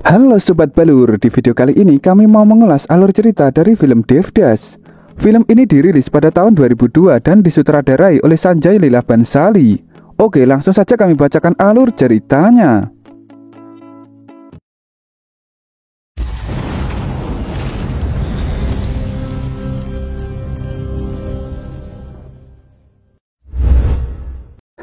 Halo Sobat Balur, di video kali ini kami mau mengulas alur cerita dari film Devdas. Film ini dirilis pada tahun 2002 dan disutradarai oleh Sanjay Leela Bhansali. Oke, langsung saja kami bacakan alur ceritanya.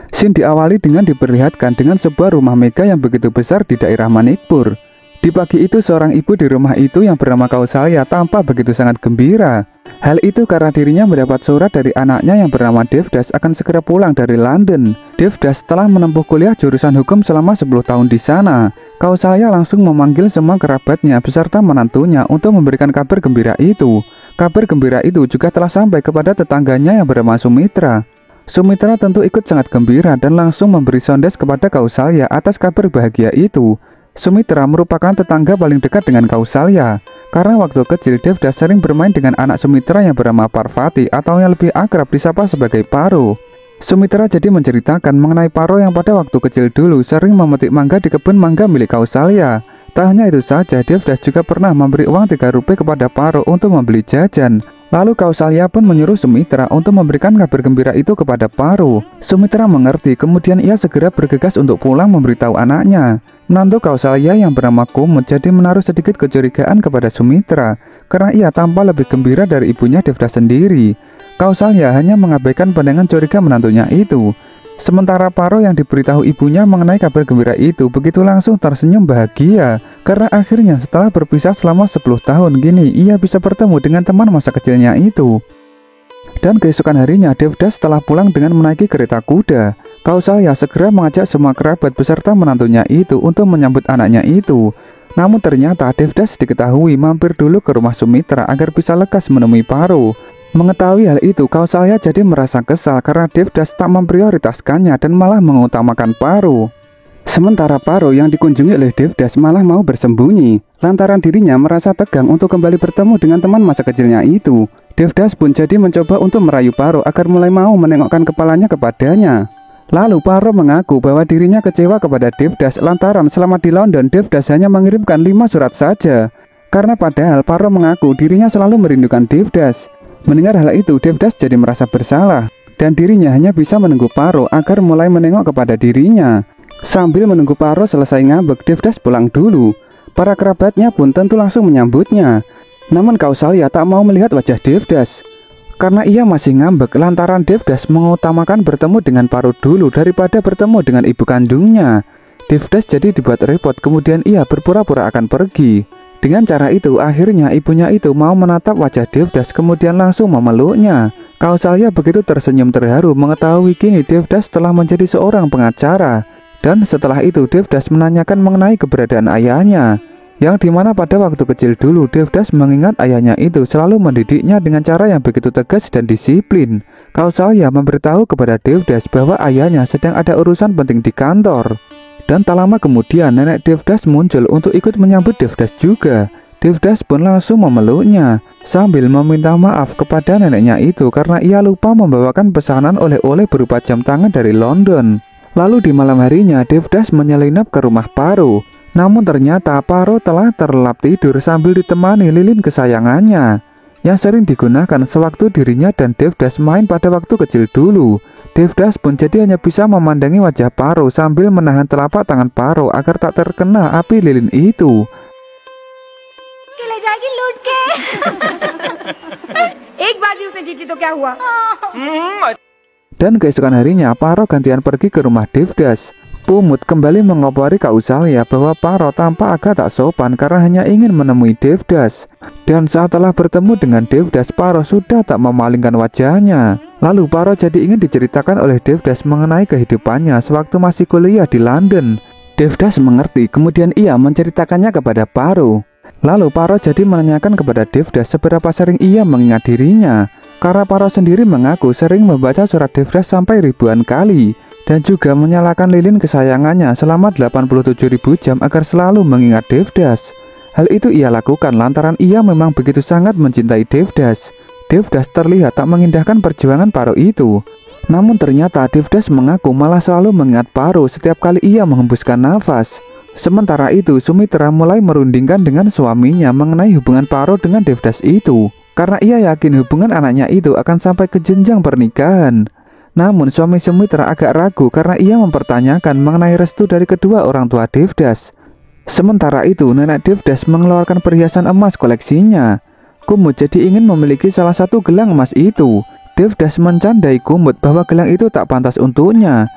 Scene diawali dengan diperlihatkan dengan sebuah rumah mega yang begitu besar di daerah Manikpur. Di pagi itu seorang ibu di rumah itu yang bernama Kausalya tampak begitu sangat gembira. Hal itu karena dirinya mendapat surat dari anaknya yang bernama Devdas akan segera pulang dari London. Devdas telah menempuh kuliah jurusan hukum selama 10 tahun di sana. Kausalya langsung memanggil semua kerabatnya beserta menantunya untuk memberikan kabar gembira itu. Kabar gembira itu juga telah sampai kepada tetangganya yang bernama Sumitra. Sumitra tentu ikut sangat gembira dan langsung memberi sondes kepada Kausalya atas kabar bahagia itu. Sumitra merupakan tetangga paling dekat dengan Kausalya. Karena waktu kecil Devdas sering bermain dengan anak Sumitra yang bernama Parvati atau yang lebih akrab disapa sebagai Paro. Sumitra jadi menceritakan mengenai Paro yang pada waktu kecil dulu sering memetik mangga di kebun mangga milik Kausalya. Tak hanya itu saja, Devdas juga pernah memberi uang 3 rupiah kepada Paro untuk membeli jajan. Lalu Kausalya pun menyuruh Sumitra untuk memberikan kabar gembira itu kepada Paro. Sumitra mengerti, kemudian ia segera bergegas untuk pulang memberitahu anaknya. Menantu Kausalya yang bernama Kumud jadi menaruh sedikit kecurigaan kepada Sumitra, karena ia tampak lebih gembira dari ibunya Devdas sendiri. Kausalya hanya mengabaikan pandangan curiga menantunya itu. Sementara Paro yang diberitahu ibunya mengenai kabar gembira itu begitu langsung tersenyum bahagia. Karena akhirnya setelah berpisah selama 10 tahun gini ia bisa bertemu dengan teman masa kecilnya itu. Dan keesokan harinya Devdas setelah pulang dengan menaiki kereta kuda. Kausalya segera mengajak semua kerabat beserta menantunya itu untuk menyambut anaknya itu. Namun ternyata Devdas diketahui mampir dulu ke rumah Sumitra agar bisa lekas menemui Paro. Mengetahui hal itu, Kausalya jadi merasa kesal karena Devdas tak memprioritaskannya dan malah mengutamakan Paro. Sementara Paro yang dikunjungi oleh Devdas malah mau bersembunyi, lantaran dirinya merasa tegang untuk kembali bertemu dengan teman masa kecilnya itu. Devdas pun jadi mencoba untuk merayu Paro agar mulai mau menengokkan kepalanya kepadanya. Lalu Paro mengaku bahwa dirinya kecewa kepada Devdas lantaran selama di London Devdas hanya mengirimkan 5 surat saja. Karena padahal Paro mengaku dirinya selalu merindukan Devdas. Mendengar hal itu, Devdas jadi merasa bersalah dan dirinya hanya bisa menunggu Paro agar mulai menengok kepada dirinya. Sambil menunggu Paro selesai ngambek, Devdas pulang dulu. Para kerabatnya pun tentu langsung menyambutnya. Namun Kausalya tak mau melihat wajah Devdas karena ia masih ngambek lantaran Devdas mengutamakan bertemu dengan Paro dulu daripada bertemu dengan ibu kandungnya. Devdas jadi dibuat repot, kemudian ia berpura-pura akan pergi. Dengan cara itu, akhirnya ibunya itu mau menatap wajah Devdas kemudian langsung memeluknya. Kausalya begitu tersenyum terharu mengetahui kini Devdas telah menjadi seorang pengacara. Dan setelah itu Devdas menanyakan mengenai keberadaan ayahnya, yang dimana pada waktu kecil dulu Devdas mengingat ayahnya itu selalu mendidiknya dengan cara yang begitu tegas dan disiplin. Kausalya memberitahu kepada Devdas bahwa ayahnya sedang ada urusan penting di kantor. Dan tak lama kemudian nenek Devdas muncul untuk ikut menyambut Devdas juga. Devdas pun langsung memeluknya sambil meminta maaf kepada neneknya itu karena ia lupa membawakan pesanan oleh-oleh berupa jam tangan dari London. Lalu di malam harinya Devdas menyelinap ke rumah Paro. Namun ternyata Paro telah terlelap tidur sambil ditemani lilin kesayangannya yang sering digunakan sewaktu dirinya dan Devdas main pada waktu kecil dulu. Devdas pun jadi hanya bisa memandangi wajah Paro sambil menahan telapak tangan Paro agar tak terkena api lilin itu. Dan keesokan harinya Paro gantian pergi ke rumah Devdas. Kumud kembali mengopori Kausalya bahwa Paro tampak agak tak sopan karena hanya ingin menemui Devdas. Dan saat telah bertemu dengan Devdas, Paro sudah tak memalingkan wajahnya. Lalu Paro jadi ingin diceritakan oleh Devdas mengenai kehidupannya sewaktu masih kuliah di London. Devdas mengerti, kemudian ia menceritakannya kepada Paro. Lalu Paro jadi menanyakan kepada Devdas seberapa sering ia mengingat dirinya. Karena Paro sendiri mengaku sering membaca surat Devdas sampai ribuan kali. Dan juga menyalakan lilin kesayangannya selama 87.000 jam agar selalu mengingat Devdas. Hal itu ia lakukan lantaran ia memang begitu sangat mencintai Devdas. Devdas terlihat tak mengindahkan perjuangan Paro itu. Namun ternyata Devdas mengaku malah selalu mengingat Paro setiap kali ia menghembuskan nafas. Sementara itu, Sumitra mulai merundingkan dengan suaminya mengenai hubungan Paro dengan Devdas itu, karena ia yakin hubungan anaknya itu akan sampai ke jenjang pernikahan. Namun suami Sumitra agak ragu karena ia mempertanyakan mengenai restu dari kedua orang tua Devdas. Sementara itu, nenek Devdas mengeluarkan perhiasan emas koleksinya. Kumud jadi ingin memiliki salah satu gelang emas itu. Devdas mencandai Kumud bahwa gelang itu tak pantas untuknya.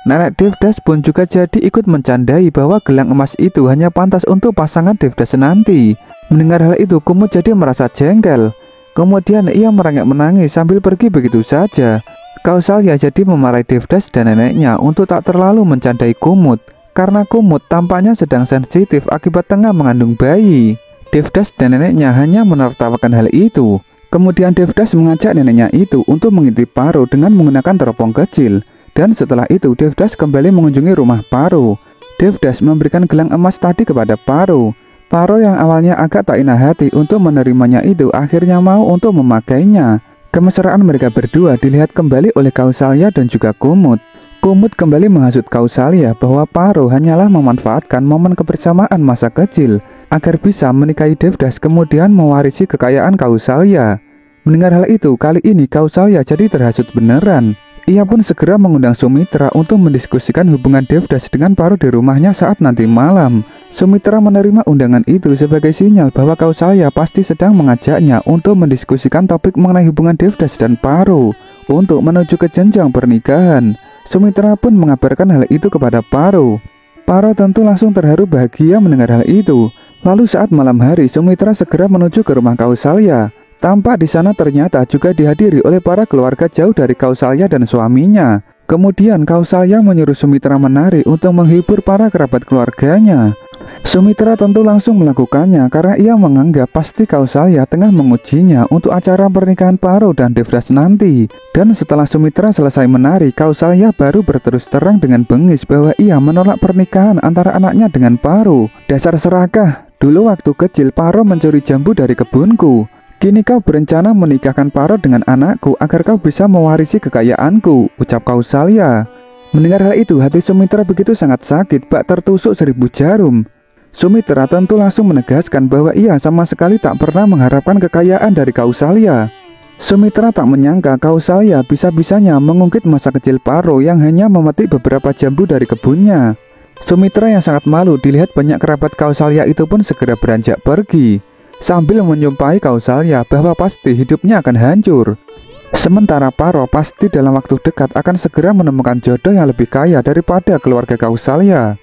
Nenek Devdas pun juga jadi ikut mencandai bahwa gelang emas itu hanya pantas untuk pasangan Devdas nanti. Mendengar hal itu, Kumud jadi merasa jengkel. Kemudian ia merengek menangis sambil pergi begitu saja. Kausalya jadi memarahi Devdas dan neneknya untuk tak terlalu mencandai Kumud, karena Kumud tampaknya sedang sensitif akibat tengah mengandung bayi. Devdas dan neneknya hanya menertawakan hal itu. Kemudian Devdas mengajak neneknya itu untuk mengintip Paro dengan menggunakan teropong kecil. Dan setelah itu Devdas kembali mengunjungi rumah Paro. Devdas memberikan gelang emas tadi kepada Paro. Paro yang awalnya agak tak enak hati untuk menerimanya itu akhirnya mau untuk memakainya. Kemesraan mereka berdua dilihat kembali oleh Kausalya dan juga Kumud. Kumud kembali menghasut Kausalya bahwa Paro hanyalah memanfaatkan momen kebersamaan masa kecil agar bisa menikahi Devdas kemudian mewarisi kekayaan Kausalya. Mendengar hal itu, kali ini Kausalya jadi terhasut beneran. Ia pun segera mengundang Sumitra untuk mendiskusikan hubungan Devdas dengan Paro di rumahnya saat nanti malam. Sumitra menerima undangan itu sebagai sinyal bahwa Kausalya pasti sedang mengajaknya untuk mendiskusikan topik mengenai hubungan Devdas dan Paro untuk menuju ke jenjang pernikahan. Sumitra pun mengabarkan hal itu kepada Paro. Paro tentu langsung terharu bahagia mendengar hal itu. Lalu saat malam hari, Sumitra segera menuju ke rumah Kausalya. Tampak di sana ternyata juga dihadiri oleh para keluarga jauh dari Kausalya dan suaminya. Kemudian Kausalya menyuruh Sumitra menari untuk menghibur para kerabat keluarganya. Sumitra tentu langsung melakukannya karena ia menganggap pasti Kausalya tengah mengujinya untuk acara pernikahan Paro dan Devdas nanti. Dan setelah Sumitra selesai menari, Kausalya baru berterus terang dengan bengis bahwa ia menolak pernikahan antara anaknya dengan Paro. Dasar serakah, dulu waktu kecil Paro mencuri jambu dari kebunku. Kini kau berencana menikahkan Paro dengan anakku agar kau bisa mewarisi kekayaanku, ucap Kausalya. Mendengar hal itu, hati Sumitra begitu sangat sakit, bak tertusuk 1000 jarum. Sumitra tentu langsung menegaskan bahwa ia sama sekali tak pernah mengharapkan kekayaan dari Kausalya. Sumitra tak menyangka Kausalya bisa-bisanya mengungkit masa kecil Paro yang hanya memetik beberapa jambu dari kebunnya. Sumitra yang sangat malu dilihat banyak kerabat Kausalya itu pun segera beranjak pergi, sambil menyumpahi Kausalya bahwa pasti hidupnya akan hancur. Sementara Paro pasti dalam waktu dekat akan segera menemukan jodoh yang lebih kaya daripada keluarga Kausalya.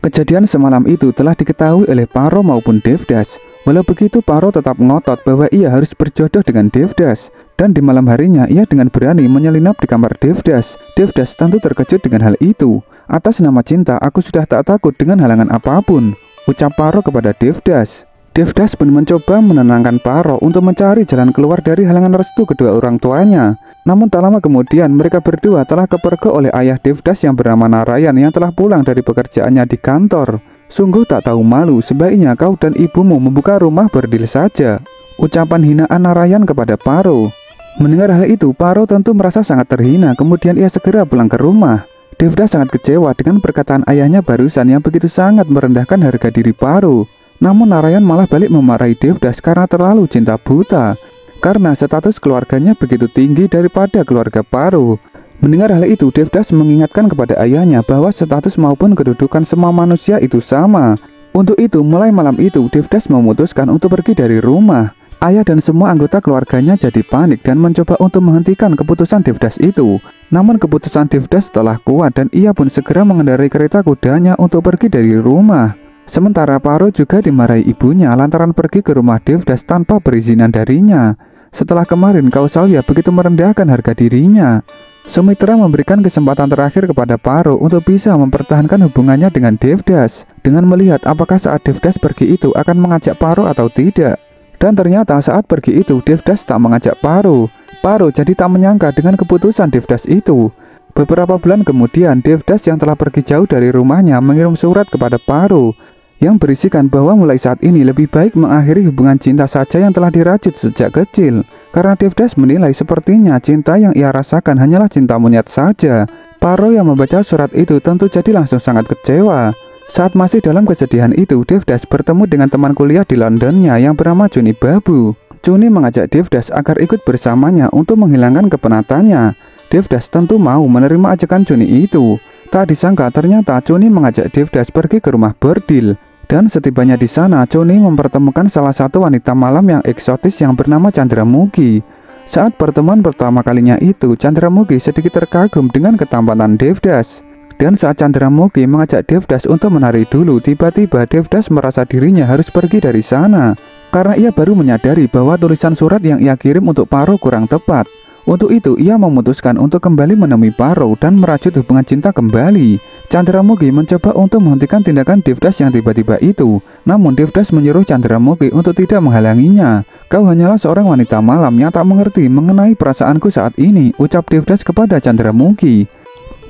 Kejadian semalam itu telah diketahui oleh Paro maupun Devdas. Walau begitu, Paro tetap ngotot bahwa ia harus berjodoh dengan Devdas. Dan di malam harinya ia dengan berani menyelinap di kamar Devdas. Devdas tentu terkejut dengan hal itu. Atas nama cinta, aku sudah tak takut dengan halangan apapun, ucap Paro kepada Devdas. Devdas pun mencoba menenangkan Paro untuk mencari jalan keluar dari halangan restu kedua orang tuanya. Namun tak lama kemudian mereka berdua telah kepergok oleh ayah Devdas yang bernama Narayan yang telah pulang dari pekerjaannya di kantor. Sungguh tak tahu malu, sebaiknya kau dan ibumu membuka rumah berdil saja, ucapan hinaan Narayan kepada Paro. Mendengar hal itu, Paro tentu merasa sangat terhina, kemudian ia segera pulang ke rumah. Devdas sangat kecewa dengan perkataan ayahnya barusan yang begitu sangat merendahkan harga diri Paro. Namun Narayan malah balik memarahi Devdas karena terlalu cinta buta, karena status keluarganya begitu tinggi daripada keluarga Paro. Mendengar hal itu, Devdas mengingatkan kepada ayahnya bahwa status maupun kedudukan semua manusia itu sama. Untuk itu, mulai malam itu, Devdas memutuskan untuk pergi dari rumah. Ayah dan semua anggota keluarganya jadi panik dan mencoba untuk menghentikan keputusan Devdas itu. Namun keputusan Devdas telah kuat dan ia pun segera mengendarai kereta kudanya untuk pergi dari rumah. Sementara Paro juga dimarahi ibunya lantaran pergi ke rumah Devdas tanpa perizinan darinya. Setelah kemarin Kausalya begitu merendahkan harga dirinya. Sumitra memberikan kesempatan terakhir kepada Paro untuk bisa mempertahankan hubungannya dengan Devdas, dengan melihat apakah saat Devdas pergi itu akan mengajak Paro atau tidak. Dan ternyata saat pergi itu Devdas tak mengajak Paro. Paro jadi tak menyangka dengan keputusan Devdas itu. Beberapa bulan kemudian, Devdas yang telah pergi jauh dari rumahnya mengirim surat kepada Paro yang berisikan bahwa mulai saat ini lebih baik mengakhiri hubungan cinta saja yang telah dirajut sejak kecil. Karena Devdas menilai sepertinya cinta yang ia rasakan hanyalah cinta monyet saja. Paro yang membaca surat itu tentu jadi langsung sangat kecewa. Saat masih dalam kesedihan itu, Devdas bertemu dengan teman kuliah di Londonnya yang bernama Chuni Babu. Chuni mengajak Devdas agar ikut bersamanya untuk menghilangkan kepenatannya. Devdas tentu mau menerima ajakan Chuni itu. Tak disangka ternyata Chuni mengajak Devdas pergi ke rumah bordil. Dan setibanya di sana, Chuni mempertemukan salah satu wanita malam yang eksotis yang bernama Chandramukhi. Saat pertemuan pertama kalinya itu, Chandramukhi sedikit terkagum dengan ketampanan Devdas. Dan saat Chandramukhi mengajak Devdas untuk menari dulu, tiba-tiba Devdas merasa dirinya harus pergi dari sana. Karena ia baru menyadari bahwa tulisan surat yang ia kirim untuk Paro kurang tepat. Untuk itu, ia memutuskan untuk kembali menemui Paro dan merajut hubungan cinta kembali. Chandramukhi mencoba untuk menghentikan tindakan Devdas yang tiba-tiba itu. Namun Devdas menyuruh Chandramukhi untuk tidak menghalanginya. "Kau hanyalah seorang wanita malam yang tak mengerti mengenai perasaanku saat ini," ucap Devdas kepada Chandramukhi.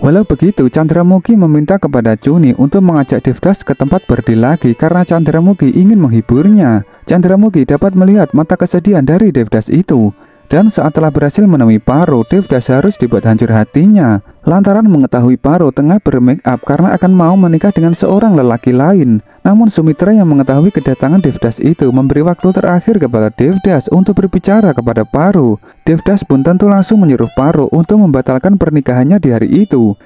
Walau begitu, Chandramukhi meminta kepada Chuni untuk mengajak Devdas ke tempat bordil lagi karena Chandramukhi ingin menghiburnya. Chandramukhi dapat melihat mata kesedihan dari Devdas itu. Dan saat telah berhasil menemui Paro, Devdas harus dibuat hancur hatinya lantaran mengetahui Paro tengah bermake up karena akan mau menikah dengan seorang lelaki lain. Namun Sumitra yang mengetahui kedatangan Devdas itu memberi waktu terakhir kepada Devdas untuk berbicara kepada Paro. Devdas pun tentu langsung menyuruh Paro untuk membatalkan pernikahannya di hari itu.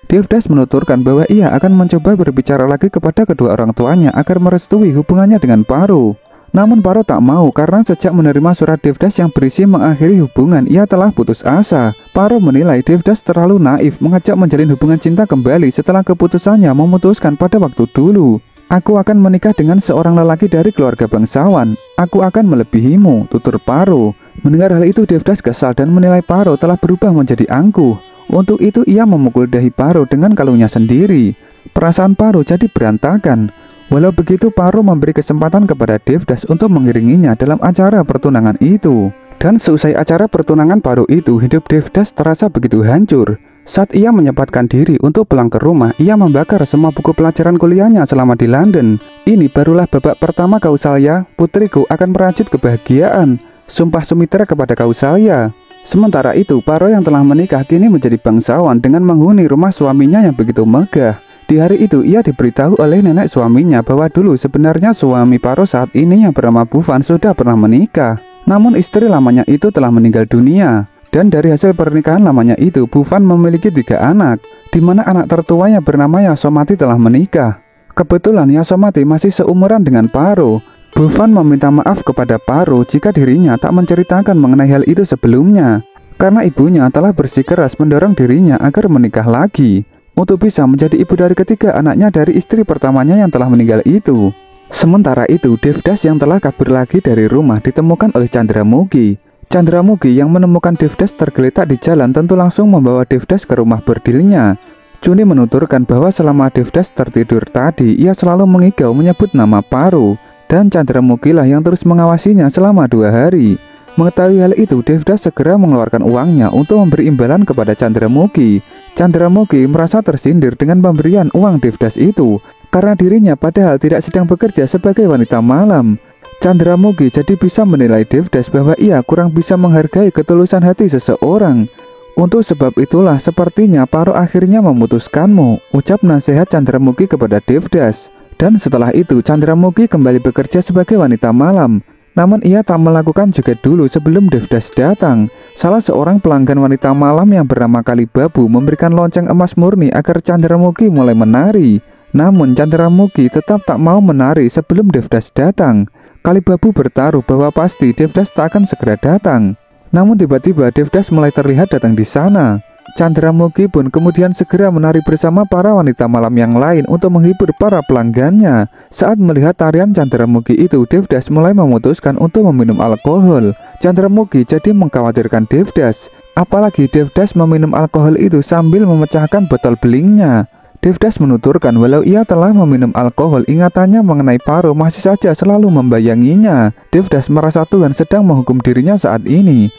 Devdas menuturkan bahwa ia akan mencoba berbicara lagi kepada kedua orang tuanya agar merestui hubungannya dengan Paro. Namun Paro tak mau karena sejak menerima surat Devdas yang berisi mengakhiri hubungan, ia telah putus asa. Paro menilai Devdas terlalu naif mengajak menjalin hubungan cinta kembali setelah keputusannya memutuskan pada waktu dulu. "Aku akan menikah dengan seorang lelaki dari keluarga bangsawan. Aku akan melebihimu," tutur Paro. Mendengar hal itu, Devdas kesal dan menilai Paro telah berubah menjadi angkuh. Untuk itu ia memukul dahi Paro dengan kalungnya sendiri. Perasaan Paro jadi berantakan. Walau begitu, Paro memberi kesempatan kepada Devdas untuk mengiringinya dalam acara pertunangan itu. Dan seusai acara pertunangan Paro itu, hidup Devdas terasa begitu hancur. Saat ia menyempatkan diri untuk pulang ke rumah, ia membakar semua buku pelajaran kuliahnya selama di London. "Ini barulah babak pertama Kausalya, putriku akan merajut kebahagiaan," sumpah Sumitra kepada Kausalya. Sementara itu, Paro yang telah menikah kini menjadi bangsawan dengan menghuni rumah suaminya yang begitu megah. Di hari itu, ia diberitahu oleh nenek suaminya bahwa dulu sebenarnya suami Paro saat ini yang bernama Bhuvan sudah pernah menikah. Namun istri lamanya itu telah meninggal dunia. Dan dari hasil pernikahan lamanya itu, Bhuvan memiliki 3 anak, di mana anak tertuanya bernama Yasomati telah menikah. Kebetulan Yasomati masih seumuran dengan Paro. Bhuvan meminta maaf kepada Paro jika dirinya tak menceritakan mengenai hal itu sebelumnya, karena ibunya telah bersikeras mendorong dirinya agar menikah lagi untuk bisa menjadi ibu dari ketiga anaknya dari istri pertamanya yang telah meninggal itu. Sementara itu, Devdas yang telah kabur lagi dari rumah ditemukan oleh Chandramukhi. Chandramukhi yang menemukan Devdas tergeletak di jalan tentu langsung membawa Devdas ke rumah bordilnya. Chuni menuturkan bahwa selama Devdas tertidur tadi, ia selalu mengigau menyebut nama Paro. Dan Chandramukhi lah yang terus mengawasinya selama 2 hari. Mengetahui hal itu, Devdas segera mengeluarkan uangnya untuk memberi imbalan kepada Chandramukhi. Chandramukhi merasa tersindir dengan pemberian uang Devdas itu, karena dirinya padahal tidak sedang bekerja sebagai wanita malam. Chandramukhi jadi bisa menilai Devdas bahwa ia kurang bisa menghargai ketulusan hati seseorang. "Untuk sebab itulah sepertinya Paro akhirnya memutuskanmu," ucap nasihat Chandramukhi kepada Devdas. Dan setelah itu, Chandramukhi kembali bekerja sebagai wanita malam. Namun ia tak melakukan joget dulu sebelum Devdas datang. Salah seorang pelanggan wanita malam yang bernama Kalibabu memberikan lonceng emas murni agar Chandramukhi mulai menari. Namun Chandramukhi tetap tak mau menari sebelum Devdas datang. Kalibabu bertaruh bahwa pasti Devdas tak akan segera datang. Namun tiba-tiba Devdas mulai terlihat datang di sana. Chandramukhi pun kemudian segera menari bersama para wanita malam yang lain untuk menghibur para pelanggannya. Saat melihat tarian Chandramukhi itu, Devdas mulai memutuskan untuk meminum alkohol. Chandramukhi jadi mengkhawatirkan Devdas, apalagi Devdas meminum alkohol itu sambil memecahkan botol belingnya. Devdas menuturkan walau ia telah meminum alkohol, ingatannya mengenai Paro masih saja selalu membayanginya. Devdas merasa Tuhan sedang menghukum dirinya saat ini.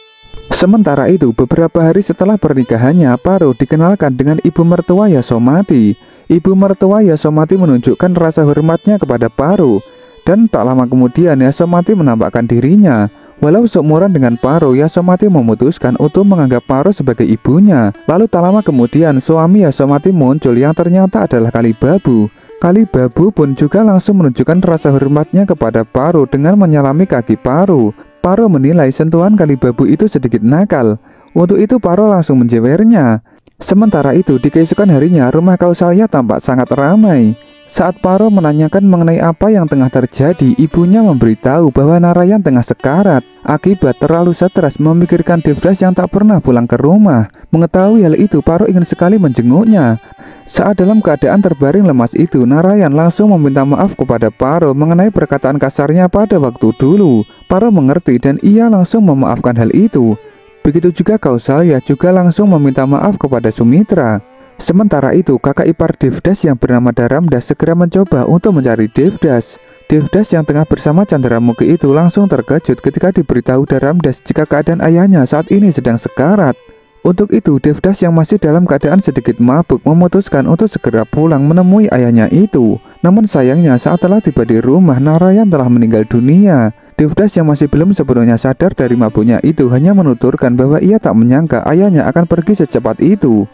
Sementara itu, beberapa hari setelah pernikahannya, Paro dikenalkan dengan ibu mertua Yasomati. Ibu mertua Yasomati menunjukkan rasa hormatnya kepada Paro. Dan tak lama kemudian Yasomati menampakkan dirinya. Walau seumuran dengan Paro, Yasomati memutuskan untuk menganggap Paro sebagai ibunya. Lalu tak lama kemudian suami Yasomati muncul yang ternyata adalah Kalibabu. Kalibabu pun juga langsung menunjukkan rasa hormatnya kepada Paro dengan menyalami kaki Paro. Paro menilai sentuhan Kalibabu itu sedikit nakal. Untuk itu Paro langsung menjewernya. Sementara itu di keesokan harinya rumah Kausalya tampak sangat ramai. Saat Paro menanyakan mengenai apa yang tengah terjadi, ibunya memberitahu bahwa Narayan tengah sekarat akibat terlalu stres memikirkan Devdas yang tak pernah pulang ke rumah. Mengetahui hal itu, Paro ingin sekali menjenguknya. Saat dalam keadaan terbaring lemas itu, Narayan langsung meminta maaf kepada Paro mengenai perkataan kasarnya pada waktu dulu. Paro mengerti dan ia langsung memaafkan hal itu. Begitu juga Kausalya juga langsung meminta maaf kepada Sumitra. Sementara itu, kakak ipar Devdas yang bernama Dharamdas segera mencoba untuk mencari Devdas. Devdas yang tengah bersama Chandramukhi itu langsung terkejut ketika diberitahu Dharamdas jika keadaan ayahnya saat ini sedang sekarat. Untuk itu, Devdas yang masih dalam keadaan sedikit mabuk memutuskan untuk segera pulang menemui ayahnya itu. Namun sayangnya saat telah tiba di rumah, Narayan telah meninggal dunia. Devdas yang masih belum sepenuhnya sadar dari mabuknya itu hanya menuturkan bahwa ia tak menyangka ayahnya akan pergi secepat itu.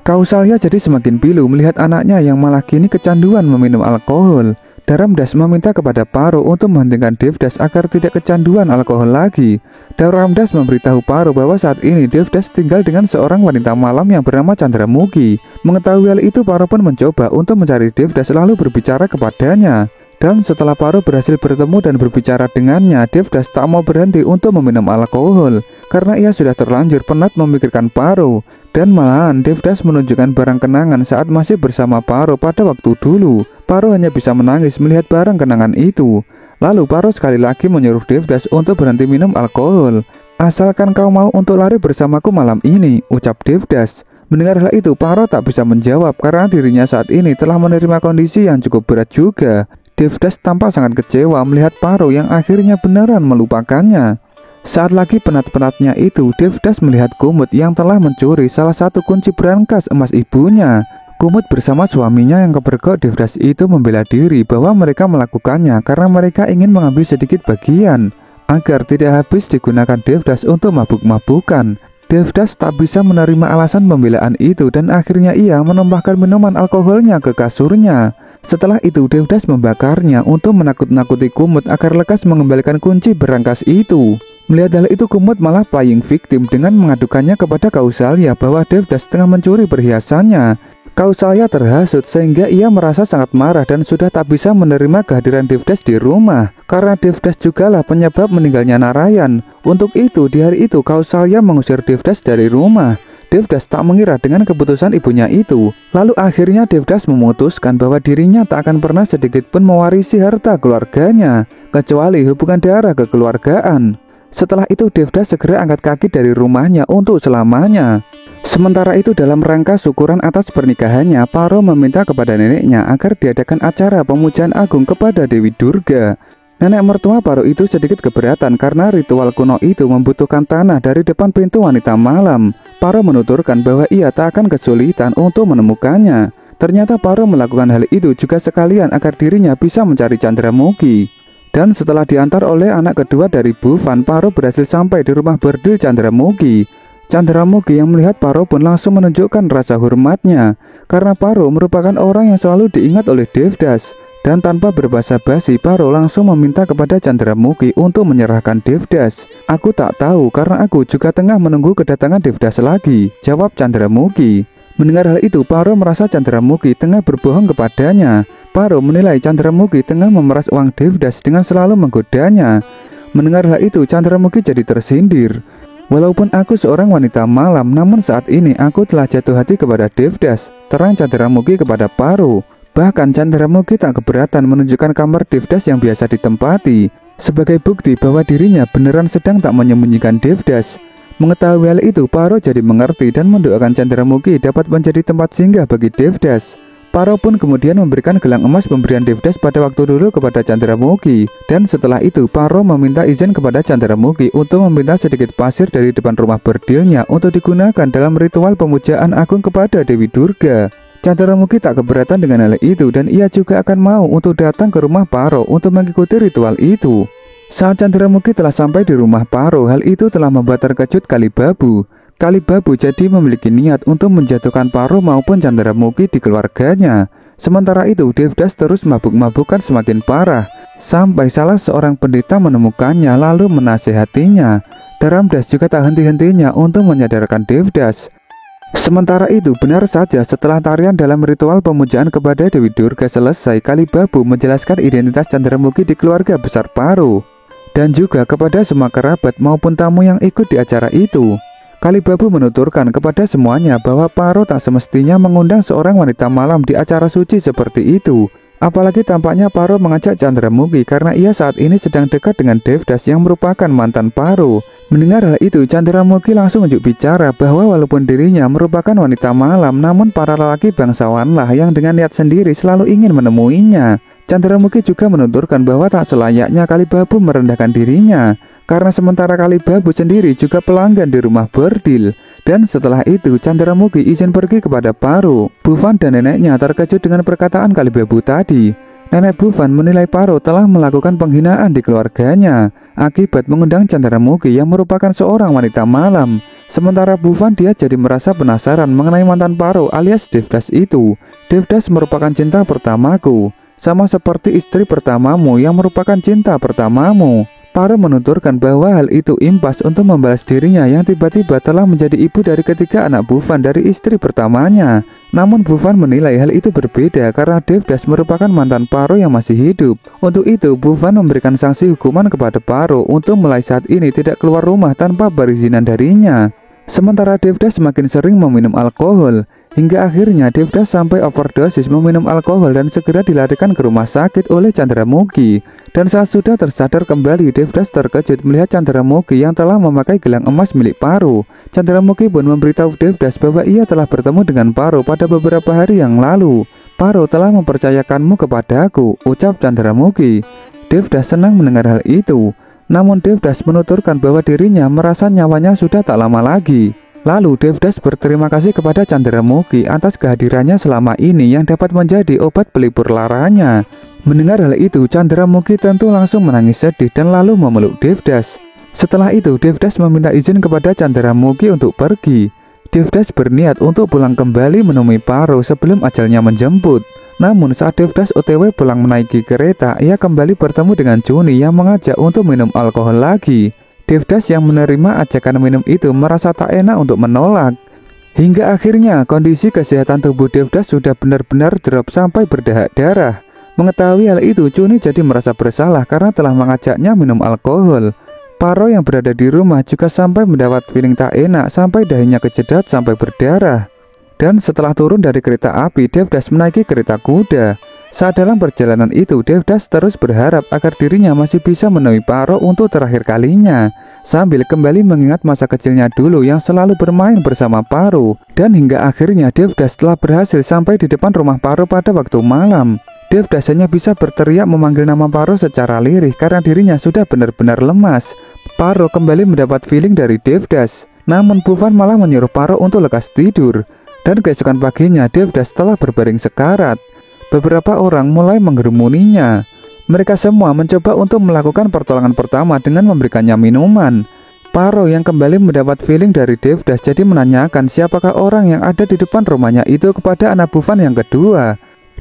Kausalya jadi semakin pilu melihat anaknya yang malah kini kecanduan meminum alkohol. Dharamdas meminta kepada Paro untuk menghentikan Devdas agar tidak kecanduan alkohol lagi. Dharamdas memberitahu Paro bahwa saat ini Devdas tinggal dengan seorang wanita malam yang bernama Chandramukhi. Mengetahui hal itu, Paro pun mencoba untuk mencari Devdas lalu berbicara kepadanya. Dan setelah Paro berhasil bertemu dan berbicara dengannya, Devdas tak mau berhenti untuk meminum alkohol karena ia sudah terlanjur penat memikirkan Paro. Dan malahan Devdas menunjukkan barang kenangan saat masih bersama Paro pada waktu dulu. Paro hanya bisa menangis melihat barang kenangan itu. Lalu Paro sekali lagi menyuruh Devdas untuk berhenti minum alkohol. "Asalkan kau mau untuk lari bersamaku malam ini," ucap Devdas. Mendengar hal itu, Paro tak bisa menjawab karena dirinya saat ini telah menerima kondisi yang cukup berat juga. Devdas tampak sangat kecewa melihat Paro yang akhirnya beneran melupakannya. Saat lagi penat-penatnya itu, Devdas melihat Kumud yang telah mencuri salah satu kunci brankas emas ibunya. Kumud bersama suaminya yang kepergok Devdas itu membela diri bahwa mereka melakukannya karena mereka ingin mengambil sedikit bagian agar tidak habis digunakan Devdas untuk mabuk-mabukan. Devdas tak bisa menerima alasan pembelaan itu dan akhirnya ia menumpahkan minuman alkoholnya ke kasurnya. Setelah itu Devdas membakarnya untuk menakut-nakuti Kumud agar lekas mengembalikan kunci brankas itu. Melihat hal itu, Kumud malah playing victim dengan mengadukannya kepada Kausalya bahwa Devdas tengah mencuri perhiasannya. Kausalya terhasut sehingga ia merasa sangat marah dan sudah tak bisa menerima kehadiran Devdas di rumah karena Devdas jugalah penyebab meninggalnya Narayan. Untuk itu di hari itu Kausalya mengusir Devdas dari rumah. Devdas tak mengira dengan keputusan ibunya itu. Lalu akhirnya Devdas memutuskan bahwa dirinya tak akan pernah sedikit pun mewarisi harta keluarganya kecuali hubungan darah kekeluargaan. Setelah itu Devdas segera angkat kaki dari rumahnya untuk selamanya. Sementara itu dalam rangka syukuran atas pernikahannya, Paro meminta kepada neneknya agar diadakan acara pemujaan agung kepada Dewi Durga. Nenek mertua Paro itu sedikit keberatan karena ritual kuno itu membutuhkan tanah dari depan pintu wanita malam. Paro menuturkan bahwa ia tak akan kesulitan untuk menemukannya. Ternyata Paro melakukan hal itu juga sekalian agar dirinya bisa mencari Chandramukhi. Dan setelah diantar oleh anak kedua dari Bhuvan, Paro berhasil sampai di rumah berdil Chandramukhi. Chandramukhi yang melihat Paro pun langsung menunjukkan rasa hormatnya karena Paro merupakan orang yang selalu diingat oleh Devdas. Dan tanpa berbasa-basi, Paro langsung meminta kepada Chandramukhi untuk menyerahkan Devdas. "Aku tak tahu karena aku juga tengah menunggu kedatangan Devdas lagi," jawab Chandramukhi. Mendengar hal itu, Paro merasa Chandramukhi tengah berbohong kepadanya. Paro menilai Chandramukhi tengah memeras uang Devdas dengan selalu menggodanya. Mendengar hal itu, Chandramukhi jadi tersindir. "Walaupun aku seorang wanita malam, namun saat ini aku telah jatuh hati kepada Devdas," terang Chandramukhi kepada Paro. Bahkan Chandramukhi tak keberatan menunjukkan kamar Devdas yang biasa ditempati sebagai bukti bahwa dirinya beneran sedang tak menyembunyikan Devdas. Mengetahui hal itu, Paro jadi mengerti dan mendoakan Chandramukhi dapat menjadi tempat singgah bagi Devdas. Paro pun kemudian memberikan gelang emas pemberian Devdas pada waktu dulu kepada Chandramukhi. Dan setelah itu Paro meminta izin kepada Chandramukhi untuk meminta sedikit pasir dari depan rumah berdilnya untuk digunakan dalam ritual pemujaan agung kepada Dewi Durga. Chandramukhi tak keberatan dengan hal itu dan ia juga akan mau untuk datang ke rumah Paro untuk mengikuti ritual itu. Saat Chandramukhi telah sampai di rumah Paro, hal itu telah membuat terkejut Kalibabu. Kalibabu jadi memiliki niat untuk menjatuhkan Paro maupun Chandramukhi di keluarganya. Sementara itu Devdas terus mabuk-mabukan semakin parah, sampai salah seorang pendeta menemukannya lalu menasehatinya. Dharamdas juga tak henti-hentinya untuk menyadarkan Devdas. Sementara itu benar saja setelah tarian dalam ritual pemujaan kepada Dewi Durga selesai, Kalibabu menjelaskan identitas Chandramukhi di keluarga besar Paro dan juga kepada semua kerabat maupun tamu yang ikut di acara itu. Kalibabu menuturkan kepada semuanya bahwa Paro tak semestinya mengundang seorang wanita malam di acara suci seperti itu. Apalagi tampaknya Paro mengajak Chandramukhi karena ia saat ini sedang dekat dengan Devdas yang merupakan mantan Paro. Mendengar hal itu, Chandramukhi langsung unjuk bicara bahwa walaupun dirinya merupakan wanita malam, namun para lelaki bangsawanlah yang dengan niat sendiri selalu ingin menemuinya. Chandramukhi juga menuturkan bahwa tak selayaknya Kalibabu merendahkan dirinya, karena sementara Kalibabu sendiri juga pelanggan di rumah bordil. Dan setelah itu Chandramukhi izin pergi kepada Paro. Bhuvan dan neneknya terkejut dengan perkataan Kalibabu tadi. Nenek Bhuvan menilai Paro telah melakukan penghinaan di keluarganya akibat mengundang Chandramukhi yang merupakan seorang wanita malam. Sementara Bhuvan dia jadi merasa penasaran mengenai mantan Paro alias Devdas itu. Devdas merupakan cinta pertamaku, sama seperti istri pertamamu yang merupakan cinta pertamamu. Paro menuturkan bahwa hal itu impas untuk membalas dirinya yang tiba-tiba telah menjadi ibu dari ketiga anak Bhuvan dari istri pertamanya. Namun Bhuvan menilai hal itu berbeda karena Devdas merupakan mantan Paro yang masih hidup. Untuk itu Bhuvan memberikan sanksi hukuman kepada Paro untuk mulai saat ini tidak keluar rumah tanpa perizinan darinya. Sementara Devdas semakin sering meminum alkohol, hingga akhirnya Devdas sampai overdosis meminum alkohol dan segera dilarikan ke rumah sakit oleh Chandramukhi. Dan saat sudah tersadar kembali, Devdas terkejut melihat Chandramukhi yang telah memakai gelang emas milik Paro. Chandramukhi pun memberitahu Devdas bahwa ia telah bertemu dengan Paro pada beberapa hari yang lalu. Paro telah mempercayakanmu kepadaku, ucap Chandramukhi. Devdas senang mendengar hal itu. Namun Devdas menuturkan bahwa dirinya merasa nyawanya sudah tak lama lagi. Lalu Devdas berterima kasih kepada Chandramukhi atas kehadirannya selama ini yang dapat menjadi obat pelipur laranya. Mendengar hal itu, Chandramukhi tentu langsung menangis sedih dan lalu memeluk Devdas. Setelah itu, Devdas meminta izin kepada Chandramukhi untuk pergi. Devdas berniat untuk pulang kembali menemui Paro sebelum ajalnya menjemput. Namun saat Devdas OTW pulang menaiki kereta, ia kembali bertemu dengan Chuni yang mengajak untuk minum alkohol lagi. Devdas yang menerima ajakan minum itu merasa tak enak untuk menolak. Hingga akhirnya kondisi kesehatan tubuh Devdas sudah benar-benar drop sampai berdahak darah. Mengetahui hal itu, Chuni jadi merasa bersalah karena telah mengajaknya minum alkohol. Paro yang berada di rumah juga sampai mendapat feeling tak enak sampai dahinya kejedot sampai berdarah. Dan setelah turun dari kereta api, Devdas menaiki kereta kuda. Saat dalam perjalanan itu, Devdas terus berharap agar dirinya masih bisa menemui Paro untuk terakhir kalinya, sambil kembali mengingat masa kecilnya dulu yang selalu bermain bersama Paro. Dan hingga akhirnya Devdas telah berhasil sampai di depan rumah Paro pada waktu malam. Devdas hanya bisa berteriak memanggil nama Paro secara lirih karena dirinya sudah benar-benar lemas. Paro kembali mendapat feeling dari Devdas. Namun Bhuvan malah menyuruh Paro untuk lekas tidur. Dan keesokan paginya Devdas telah berbaring sekarat. Beberapa orang mulai menggerumuninya. Mereka semua mencoba untuk melakukan pertolongan pertama dengan memberikannya minuman. Paro yang kembali mendapat feeling dari Devdas jadi menanyakan siapakah orang yang ada di depan rumahnya itu kepada anak Bhuvan yang kedua.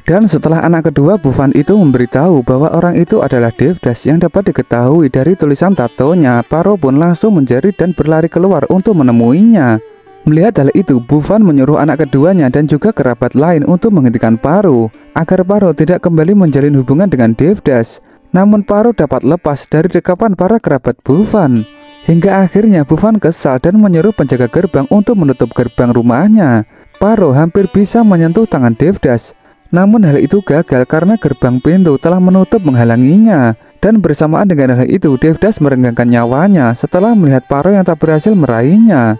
Dan setelah anak kedua Bhuvan itu memberitahu bahwa orang itu adalah Devdas yang dapat diketahui dari tulisan tatonya, Paro pun langsung menjerit dan berlari keluar untuk menemuinya. Melihat hal itu, Bhuvan menyuruh anak keduanya dan juga kerabat lain untuk menghentikan Paro agar Paro tidak kembali menjalin hubungan dengan Devdas. Namun Paro dapat lepas dari dekapan para kerabat Bhuvan. Hingga akhirnya Bhuvan kesal dan menyuruh penjaga gerbang untuk menutup gerbang rumahnya. Paro hampir bisa menyentuh tangan Devdas. Namun hal itu gagal karena gerbang pintu telah menutup menghalanginya. Dan bersamaan dengan hal itu, Devdas merenggangkan nyawanya setelah melihat Paro yang tak berhasil meraihnya.